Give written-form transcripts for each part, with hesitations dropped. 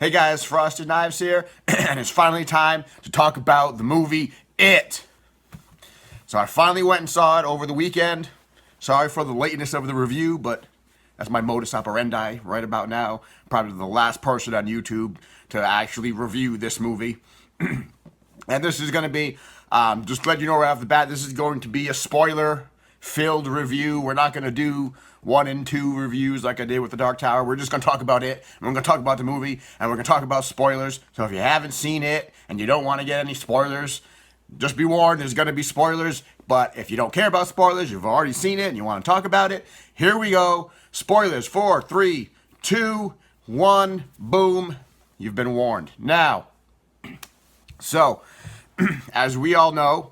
Hey guys, Frosted Knives here, and it's finally time to talk about the movie It. So I finally went and saw it over the weekend. Sorry for the lateness of the review, but that's my modus operandi right about now. Probably the last person on YouTube to actually review this movie. And this is going to be, just to let you know right off the bat, this is going to be a spoiler-filled review. We're not going to do 1 and 2 reviews like I did with The Dark Tower. We're just going to talk about it, and we're going to talk about the movie, and we're going to talk about spoilers. So if you haven't seen it, and you don't want to get any spoilers, just be warned, there's going to be spoilers. But if you don't care about spoilers, you've already seen it, and you want to talk about it, here we go. Spoilers, 4, 3, 2, 1, boom. You've been warned. Now, so, as we all know,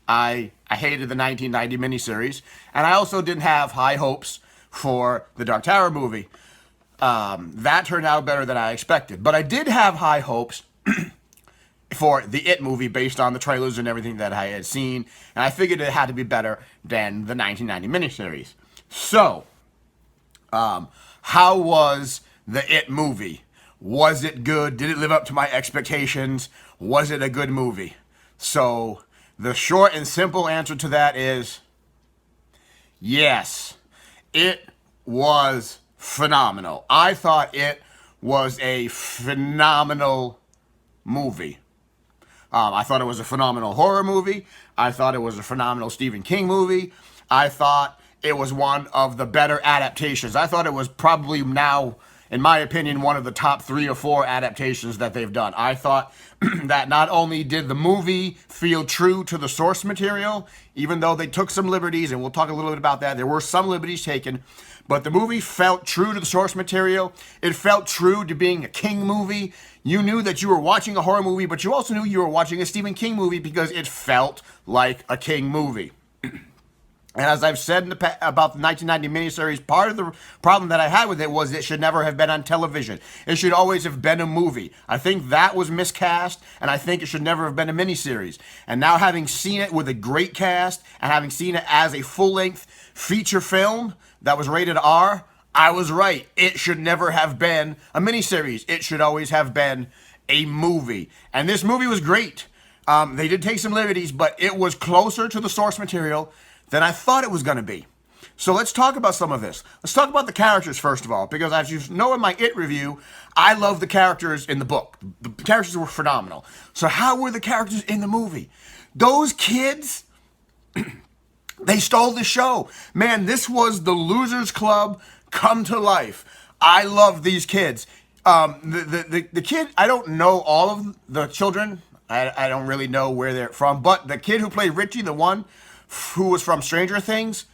I hated the 1990 miniseries, and I also didn't have high hopes for the Dark Tower movie. That turned out better than I expected. But I did have high hopes for the It movie based on the trailers and everything that I had seen, and I figured it had to be better than the 1990 miniseries. So, how was the It movie? Was it good? Did it live up to my expectations? Was it a good movie? So, the short and simple answer to that is yes. It was phenomenal. I thought it was a phenomenal movie. I thought it was a phenomenal horror movie. I thought it was a phenomenal Stephen King movie. I thought it was one of the better adaptations. I thought it was probably now, in my opinion, one of the top 3 or 4 adaptations that they've done. I thought that not only did the movie feel true to the source material, even though they took some liberties, and we'll talk a little bit about that, there were some liberties taken, but the movie felt true to the source material. It felt true to being a King movie. You knew that you were watching a horror movie, but you also knew you were watching a Stephen King movie because it felt like a King movie. And as I've said in the about the 1990 miniseries, part of the problem that I had with it was it should never have been on television. It should always have been a movie. I think that was miscast, and I think it should never have been a miniseries. And now having seen it with a great cast, and having seen it as a full-length feature film that was rated R, I was right. It should never have been a miniseries. It should always have been a movie. And this movie was great. They did take some liberties, but it was closer to the source material than I thought it was going to be. So let's talk about some of this. Let's talk about the characters first of all, because as you know in my It review, I love the characters in the book. The characters were phenomenal. So how were the characters in the movie? Those kids, they stole the show. Man, this was the Losers Club come to life. I love these kids. The kid, I don't know all of the children. I don't really know where they're from, but the kid who played Richie, the one who was from Stranger Things,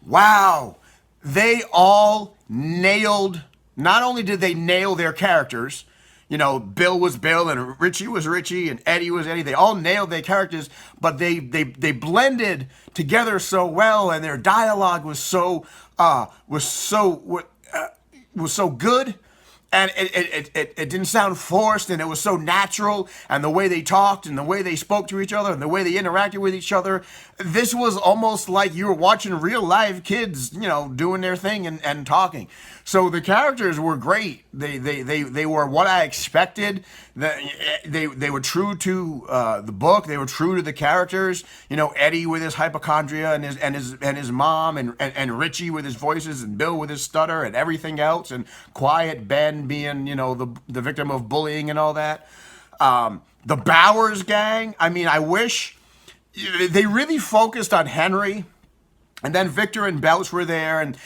wow, they all nailed, not only did they nail their characters, you know, Bill was Bill and Richie was Richie and Eddie was Eddie, they all nailed their characters, but they blended together so well, and their dialogue was so good. And it didn't sound forced, and it was so natural, and the way they talked, and the way they spoke to each other, and the way they interacted with each other, this was almost like you were watching real live kids, you know, doing their thing and talking. So the characters were great. They were what I expected. They were true to the book. They were true to the characters. You know, Eddie with his hypochondria and his mom, and Richie with his voices, and Bill with his stutter, and everything else, and Quiet Ben being, you know, the victim of bullying and all that. The Bowers gang. I mean, I wish they really focused on Henry, and then Victor and Belch were there, and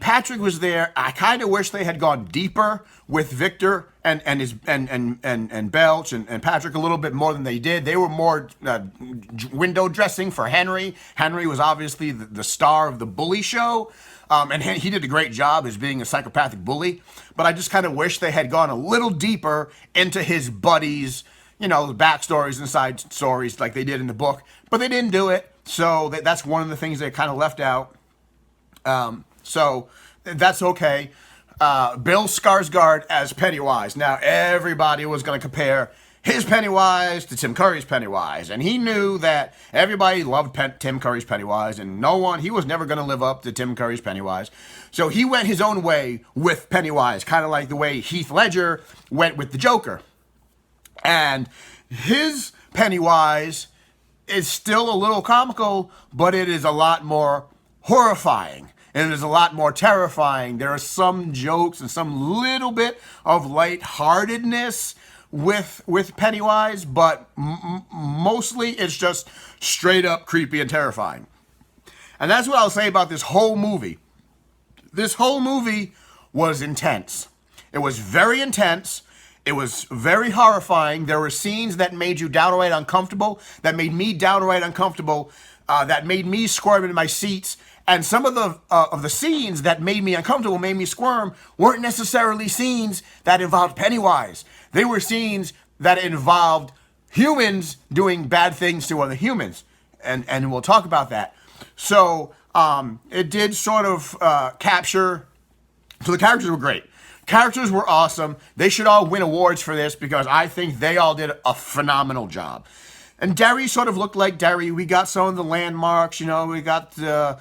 Patrick was there. I kind of wish they had gone deeper with Victor and Belch and Patrick a little bit more than they did. They were more window dressing for Henry. Henry was obviously the star of the bully show, and he did a great job as being a psychopathic bully. But I just kind of wish they had gone a little deeper into his buddies, you know, the backstories and side stories like they did in the book. But they didn't do it, so that's one of the things they kind of left out. So that's okay. Bill Skarsgård as Pennywise. Now everybody was going to compare his Pennywise to Tim Curry's Pennywise. And he knew that everybody loved Tim Curry's Pennywise, and he was never going to live up to Tim Curry's Pennywise. So he went his own way with Pennywise, kind of like the way Heath Ledger went with the Joker. And his Pennywise is still a little comical, but it is a lot more horrifying. And it is a lot more terrifying. There are some jokes and some little bit of lightheartedness with Pennywise, but mostly it's just straight up creepy and terrifying. And that's what I'll say about this whole movie. This whole movie was intense. It was very intense. It was very horrifying. There were scenes that made you downright uncomfortable, that made me downright uncomfortable, that made me squirm in my seats. And some of the scenes that made me uncomfortable, made me squirm, weren't necessarily scenes that involved Pennywise. They were scenes that involved humans doing bad things to other humans. And we'll talk about that. So it did sort of capture... So the characters were great. Characters were awesome. They should all win awards for this because I think they all did a phenomenal job. And Derry sort of looked like Derry. We got some of the landmarks, we got the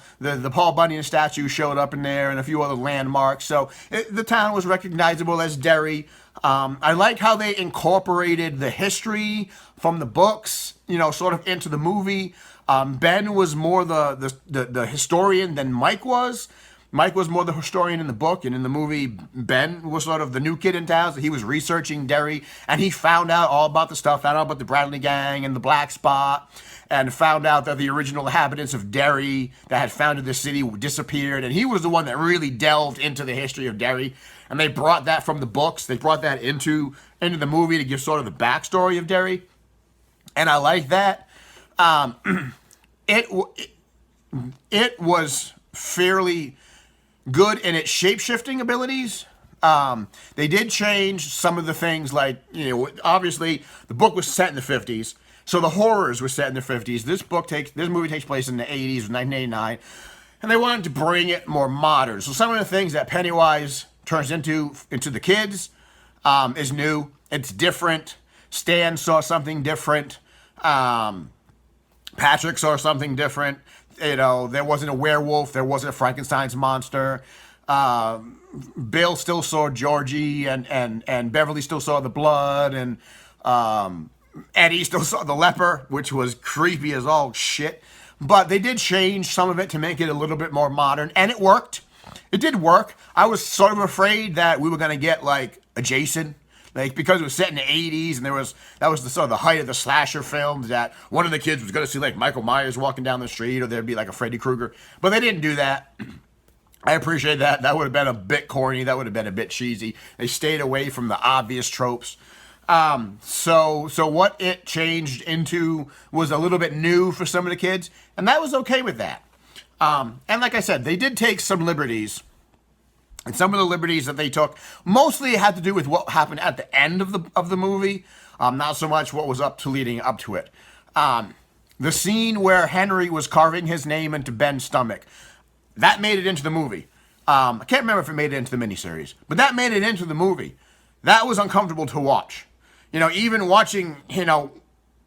Paul Bunyan statue showed up in there and a few other landmarks. So the town was recognizable as Derry. I like how they incorporated the history from the books, sort of into the movie. Ben was more the historian than Mike was. Mike was more the historian in the book, and in the movie, Ben was sort of the new kid in town, so he was researching Derry, and he found out all about the stuff, found out about the Bradley Gang and the Black Spot, and found out that the original inhabitants of Derry that had founded the city disappeared, and he was the one that really delved into the history of Derry, and they brought that from the books, they brought that into the movie to give sort of the backstory of Derry, and I like that. It was fairly good in its shape-shifting abilities. They did change some of the things, like, obviously the book was set in the 50s, so the horrors were set in the 50s. This movie takes place in the 80s, 1989, and they wanted to bring it more modern. So some of the things that Pennywise turns into the kids is new. It's different. Stan saw something different. Patrick saw something different. There wasn't a werewolf. There wasn't a Frankenstein's monster. Bill still saw Georgie, and Beverly still saw the blood, and Eddie still saw the leper, which was creepy as all shit. But they did change some of it to make it a little bit more modern, and it worked. It did work. I was sort of afraid that we were going to get like a Jason. Because it was set in the 80s, and that was the sort of the height of the slasher films, that one of the kids was going to see like Michael Myers walking down the street, or there'd be like a Freddy Krueger. But they didn't do that. I appreciate that. That would have been a bit corny. That would have been a bit cheesy. They stayed away from the obvious tropes. So what it changed into was a little bit new for some of the kids, and that was okay with that. And like I said, they did take some liberties. And some of the liberties that they took mostly had to do with what happened at the end of the movie, not so much what was leading up to it. The scene where Henry was carving his name into Ben's stomach, that made it into the movie. I can't remember if it made it into the miniseries, but that made it into the movie. That was uncomfortable to watch. Even watching,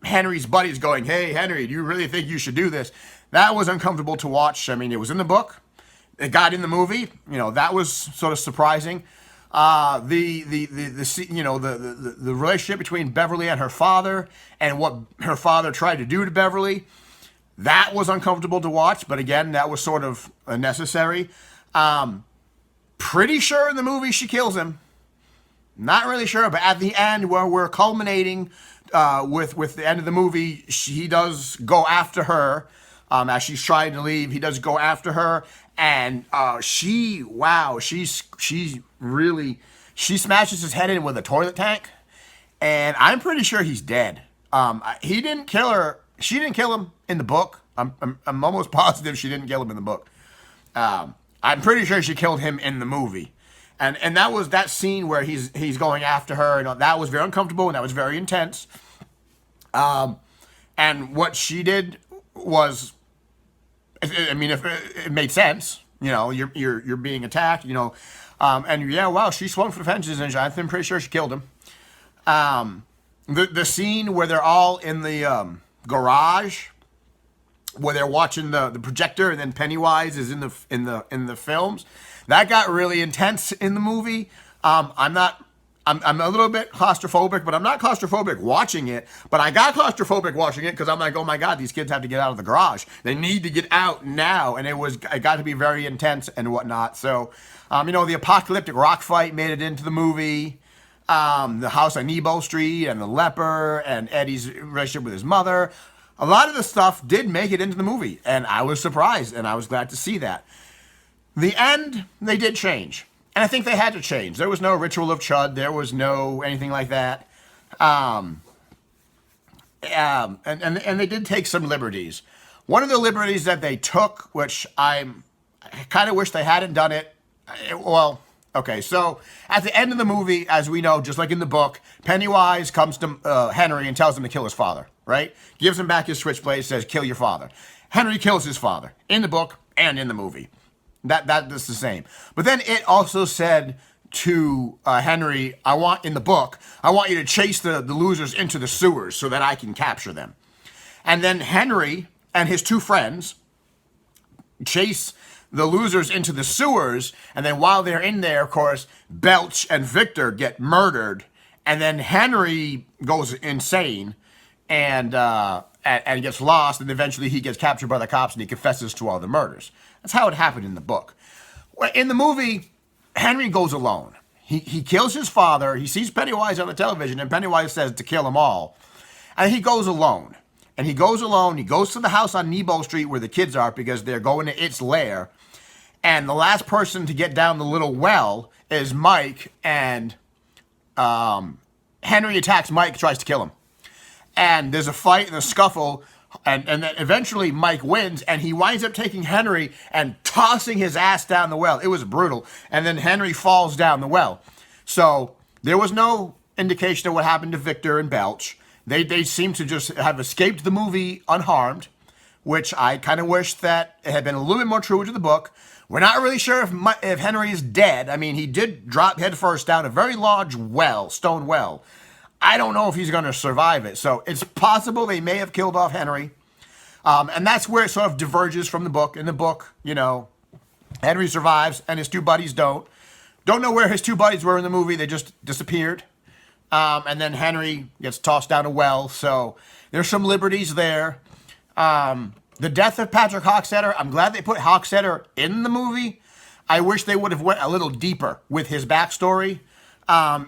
Henry's buddies going, "Hey, Henry, do you really think you should do this?" That was uncomfortable to watch. I mean, it was in the book. It got in the movie, that was sort of surprising. The relationship between Beverly and her father, and what her father tried to do to Beverly, that was uncomfortable to watch. But again, that was sort of necessary. Pretty sure in the movie she kills him. Not really sure, but at the end, where we're culminating with the end of the movie, he does go after her. As she's trying to leave, he does go after her. And she smashes his head in with a toilet tank, and I'm pretty sure he's dead. He didn't kill her. She didn't kill him in the book. I'm almost positive she didn't kill him in the book. I'm pretty sure she killed him in the movie, and that was that scene where he's going after her, and that was very uncomfortable and that was very intense. And what she did was, I mean, if it made sense, you're being attacked, and yeah, wow, she swung for the fences, and I'm pretty sure she killed him. the scene where they're all in the garage, where they're watching the projector, and then Pennywise is in the films. That got really intense in the movie. I'm a little bit claustrophobic, but I'm not claustrophobic watching it. But I got claustrophobic watching it because I'm like, oh my god, these kids have to get out of the garage. They need to get out now, and it got to be very intense and whatnot. So, the apocalyptic rock fight made it into the movie. The house on Nebo Street and the leper and Eddie's relationship with his mother. A lot of the stuff did make it into the movie, and I was surprised, and I was glad to see that. The end, they did change. And I think they had to change. There was no ritual of Chud. There was no anything like that. And they did take some liberties. One of the liberties that they took, which I kind of wish they hadn't done it, okay, so at the end of the movie, as we know, just like in the book, Pennywise comes to Henry and tells him to kill his father, right? Gives him back his switchblade, says, kill your father. Henry kills his father, in the book and in the movie. That's the same. But then it also said to Henry, in the book, I want you to chase the losers into the sewers so that I can capture them. And then Henry and his two friends chase the losers into the sewers, and then while they're in there, of course, Belch and Victor get murdered, and then Henry goes insane and gets lost, and eventually he gets captured by the cops and he confesses to all the murders. That's how it happened in the book. In the movie, Henry goes alone. He kills his father. He sees Pennywise on the television, and Pennywise says to kill them all. And he goes alone. And he goes alone. He goes to the house on Nebo Street where the kids are because they're going to its lair. And the last person to get down the little well is Mike. And Henry attacks Mike, tries to kill him. And there's a fight and a scuffle. And then eventually Mike wins, and he winds up taking Henry and tossing his ass down the well. It was brutal. And then Henry falls down the well. So there was no indication of what happened to Victor and Belch. They seem to just have escaped the movie unharmed, which I kind of wish that it had been a little bit more true to the book. We're not really sure if Henry is dead. I mean, he did drop headfirst down a very large well, stone well. I don't know if he's going to survive it. So it's possible they may have killed off Henry. And that's where it sort of diverges from the book. In the book, Henry survives and his two buddies don't. Don't know where his two buddies were in the movie. They just disappeared. And then Henry gets tossed down a well. So there's some liberties there. The death of Patrick Hockstetter, I'm glad they put Hockstetter in the movie. I wish they would have went a little deeper with his backstory.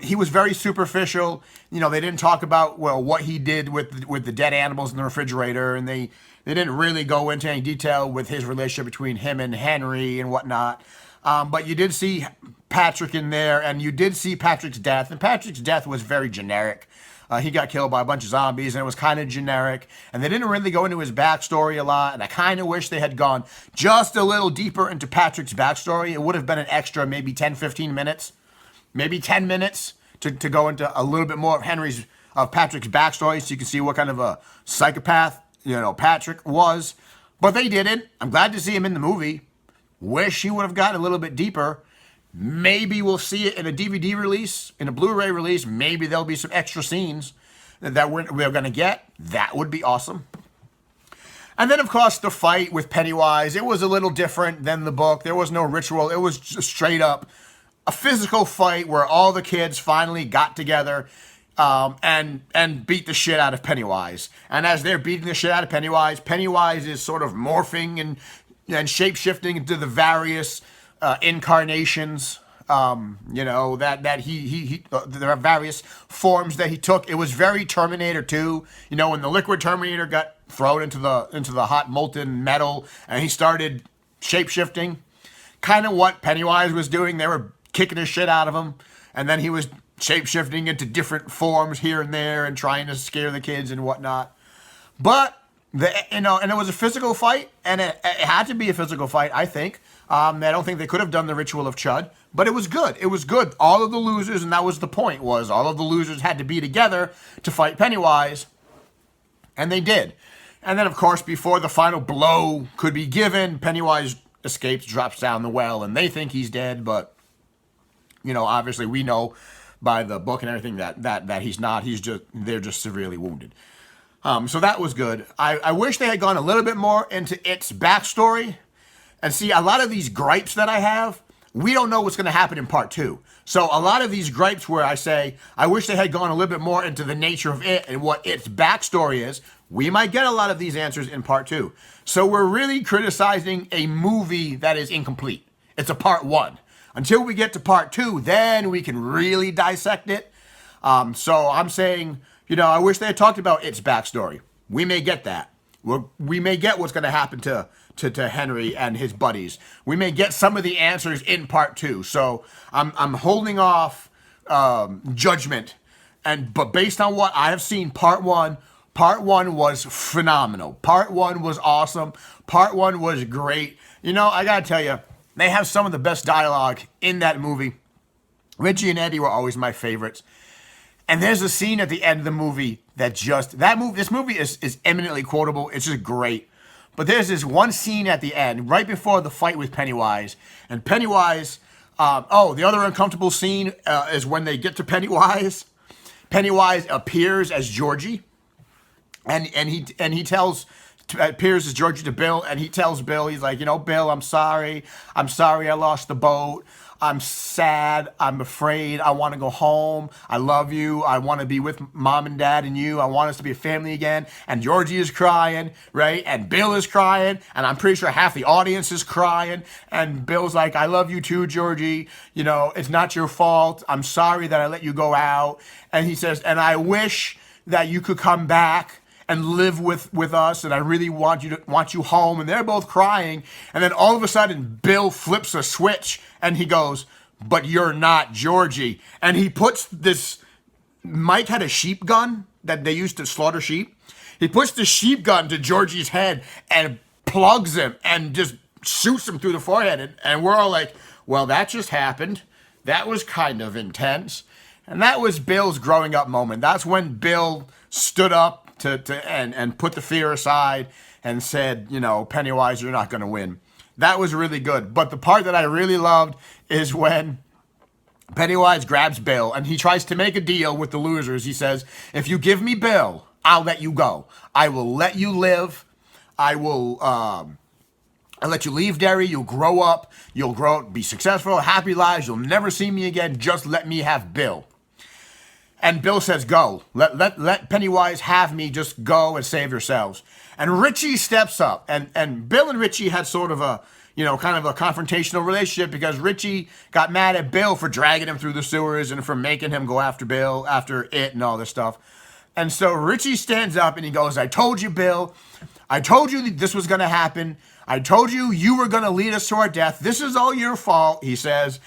He was very superficial. They didn't talk about, what he did with the dead animals in the refrigerator, and they didn't really go into any detail with his relationship between him and Henry and whatnot. But you did see Patrick in there, and you did see Patrick's death, and Patrick's death was very generic. He got killed by a bunch of zombies, and it was kind of generic, and they didn't really go into his backstory a lot, and I kind of wish they had gone just a little deeper into Patrick's backstory. It would have been an extra maybe 10, 15 minutes. Maybe 10 minutes to go into a little bit more of Patrick's backstory so you can see what kind of a psychopath, Patrick was. But they didn't. I'm glad to see him in the movie. Wish he would have gotten a little bit deeper. Maybe we'll see it in a DVD release, in a Blu-ray release. Maybe there'll be some extra scenes that we're going to get. That would be awesome. And then, of course, the fight with Pennywise. It was a little different than the book. There was no ritual. It was just straight up a physical fight where all the kids finally got together and beat the shit out of Pennywise. And as they're beating the shit out of Pennywise, Pennywise is sort of morphing and shape-shifting into the various incarnations, that there are various forms that he took. It was very Terminator 2. When the liquid Terminator got thrown into the hot molten metal and he started shape-shifting, kind of what Pennywise was doing. They were kicking the shit out of him, and then he was shape-shifting into different forms here and there and trying to scare the kids and whatnot. But and it was a physical fight, and it had to be a physical fight, I think. I don't think they could have done the ritual of Chud, but it was good. It was good. All of the losers, and that was the point, was all of the losers had to be together to fight Pennywise, and they did. And then, of course, before the final blow could be given, Pennywise escapes, drops down the well, and they think he's dead, but obviously we know by the book and everything that he's not. They're just severely wounded. So that was good. I wish they had gone a little bit more into its backstory. And see, a lot of these gripes that I have, we don't know what's going to happen in part 2. So a lot of these gripes where I say, I wish they had gone a little bit more into the nature of it and what its backstory is, we might get a lot of these answers in part 2. So we're really criticizing a movie that is incomplete. It's a part 1. Until we get to part 2, then we can really dissect it. So I'm saying, I wish they had talked about its backstory. We may get that. We may get what's going to happen to Henry and his buddies. We may get some of the answers in part 2. So I'm holding off judgment. But based on what I have seen, part one was phenomenal. Part 1 was awesome. Part 1 was great. I got to tell you, they have some of the best dialogue in that movie. Richie and Eddie were always my favorites. And there's a scene at the end of the movie this movie is eminently quotable. It's just great. But there's this one scene at the end, right before the fight with Pennywise. And Pennywise, the other uncomfortable scene is when they get to Pennywise. Pennywise appears as Georgie. And he appears as Georgie to Bill, and he tells Bill, he's like, Bill, I'm sorry I lost the boat. I'm sad. I'm afraid. I want to go home. I love you. I want to be with mom and dad and you. I want us to be a family again. And Georgie is crying, right? And Bill is crying. And I'm pretty sure half the audience is crying. And Bill's like, I love you too, Georgie. It's not your fault. I'm sorry that I let you go out. And he says, and I wish that you could come back and live with us, and I really want you home. And they're both crying, and then all of a sudden Bill flips a switch and he goes, but you're not Georgie. And he puts this, Mike had a sheep gun that they used to slaughter sheep. He puts the sheep gun to Georgie's head and plugs him and just shoots him through the forehead. And we're all like, well, that just happened. That was kind of intense. And that was Bill's growing up moment. That's when Bill stood up and put the fear aside and said, Pennywise, you're not going to win. That was really good. But the part that I really loved is when Pennywise grabs Bill and he tries to make a deal with the losers. He says, if you give me Bill, I'll let you go. I will let you live. I'll let you leave Derry. You'll grow up, be successful, happy lives. You'll never see me again. Just let me have Bill. And Bill says, go. Let Pennywise have me. Just go and save yourselves. And Richie steps up. And Bill and Richie had sort of a, kind of a confrontational relationship because Richie got mad at Bill for dragging him through the sewers and for making him go after Bill, after it and all this stuff. And so Richie stands up and he goes, I told you, Bill. I told you this was going to happen. I told you were going to lead us to our death. This is all your fault, he says.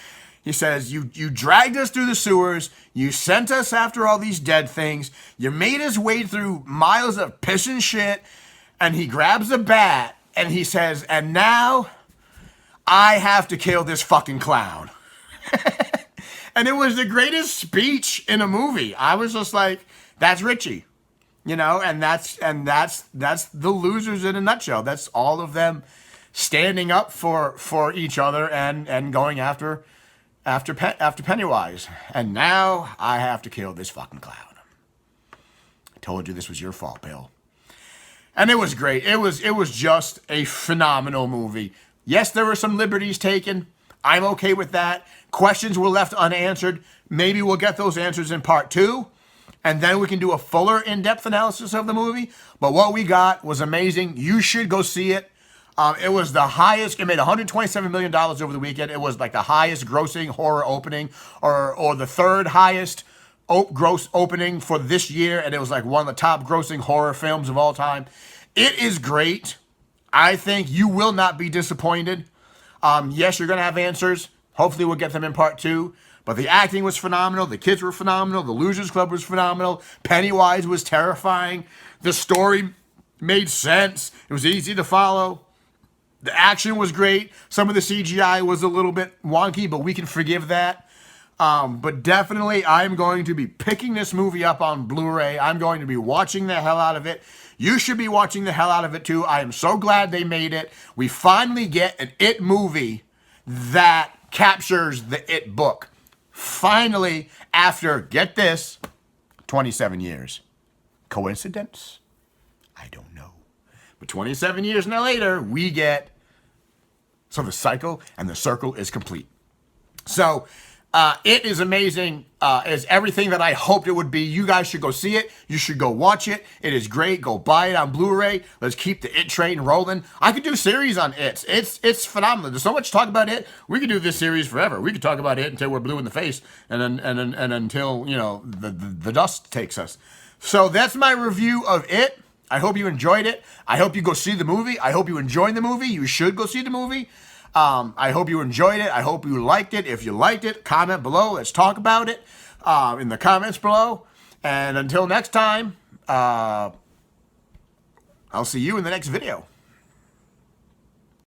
He says, you dragged us through the sewers. You sent us after all these dead things. You made us wade through miles of piss and shit. And he grabs a bat and he says, and now I have to kill this fucking clown. And it was the greatest speech in a movie. I was just like, that's Richie. And that's the losers in a nutshell. That's all of them standing up for each other and going after Pennywise. And now I have to kill this fucking clown. I told you this was your fault, Bill. And it was great. It was just a phenomenal movie. Yes, there were some liberties taken. I'm okay with that. Questions were left unanswered. Maybe we'll get those answers in part 2. And then we can do a fuller in-depth analysis of the movie. But what we got was amazing. You should go see it. It was the highest. It made $127 million over the weekend. It was like the highest grossing horror opening, or the third highest gross opening for this year. And it was like one of the top grossing horror films of all time. It is great. I think you will not be disappointed. Yes, you're going to have answers. Hopefully we'll get them in part 2. But the acting was phenomenal. The kids were phenomenal. The Losers Club was phenomenal. Pennywise was terrifying. The story made sense. It was easy to follow. The action was great. Some of the CGI was a little bit wonky, but we can forgive that. But definitely, I'm going to be picking this movie up on Blu-ray. I'm going to be watching the hell out of it. You should be watching the hell out of it too. I am so glad they made it. We finally get an It movie that captures the It book. finally, after, get this, 27 years. Coincidence? I don't know. But 27 years later, we get, so the cycle and the circle is complete. So it is amazing. It's everything that I hoped it would be. You guys should go see it. You should go watch it. It is great. Go buy it on Blu-ray. Let's keep the It train rolling. I could do series on it. It's phenomenal. There's so much to talk about it. We could do this series forever. We could talk about it until we're blue in the face, and until the dust takes us. So that's my review of it. I hope you enjoyed it. I hope you go see the movie. I hope you enjoyed the movie. You should go see the movie. I hope you enjoyed it. I hope you liked it. If you liked it, comment below. Let's talk about it in the comments below. And until next time, I'll see you in the next video.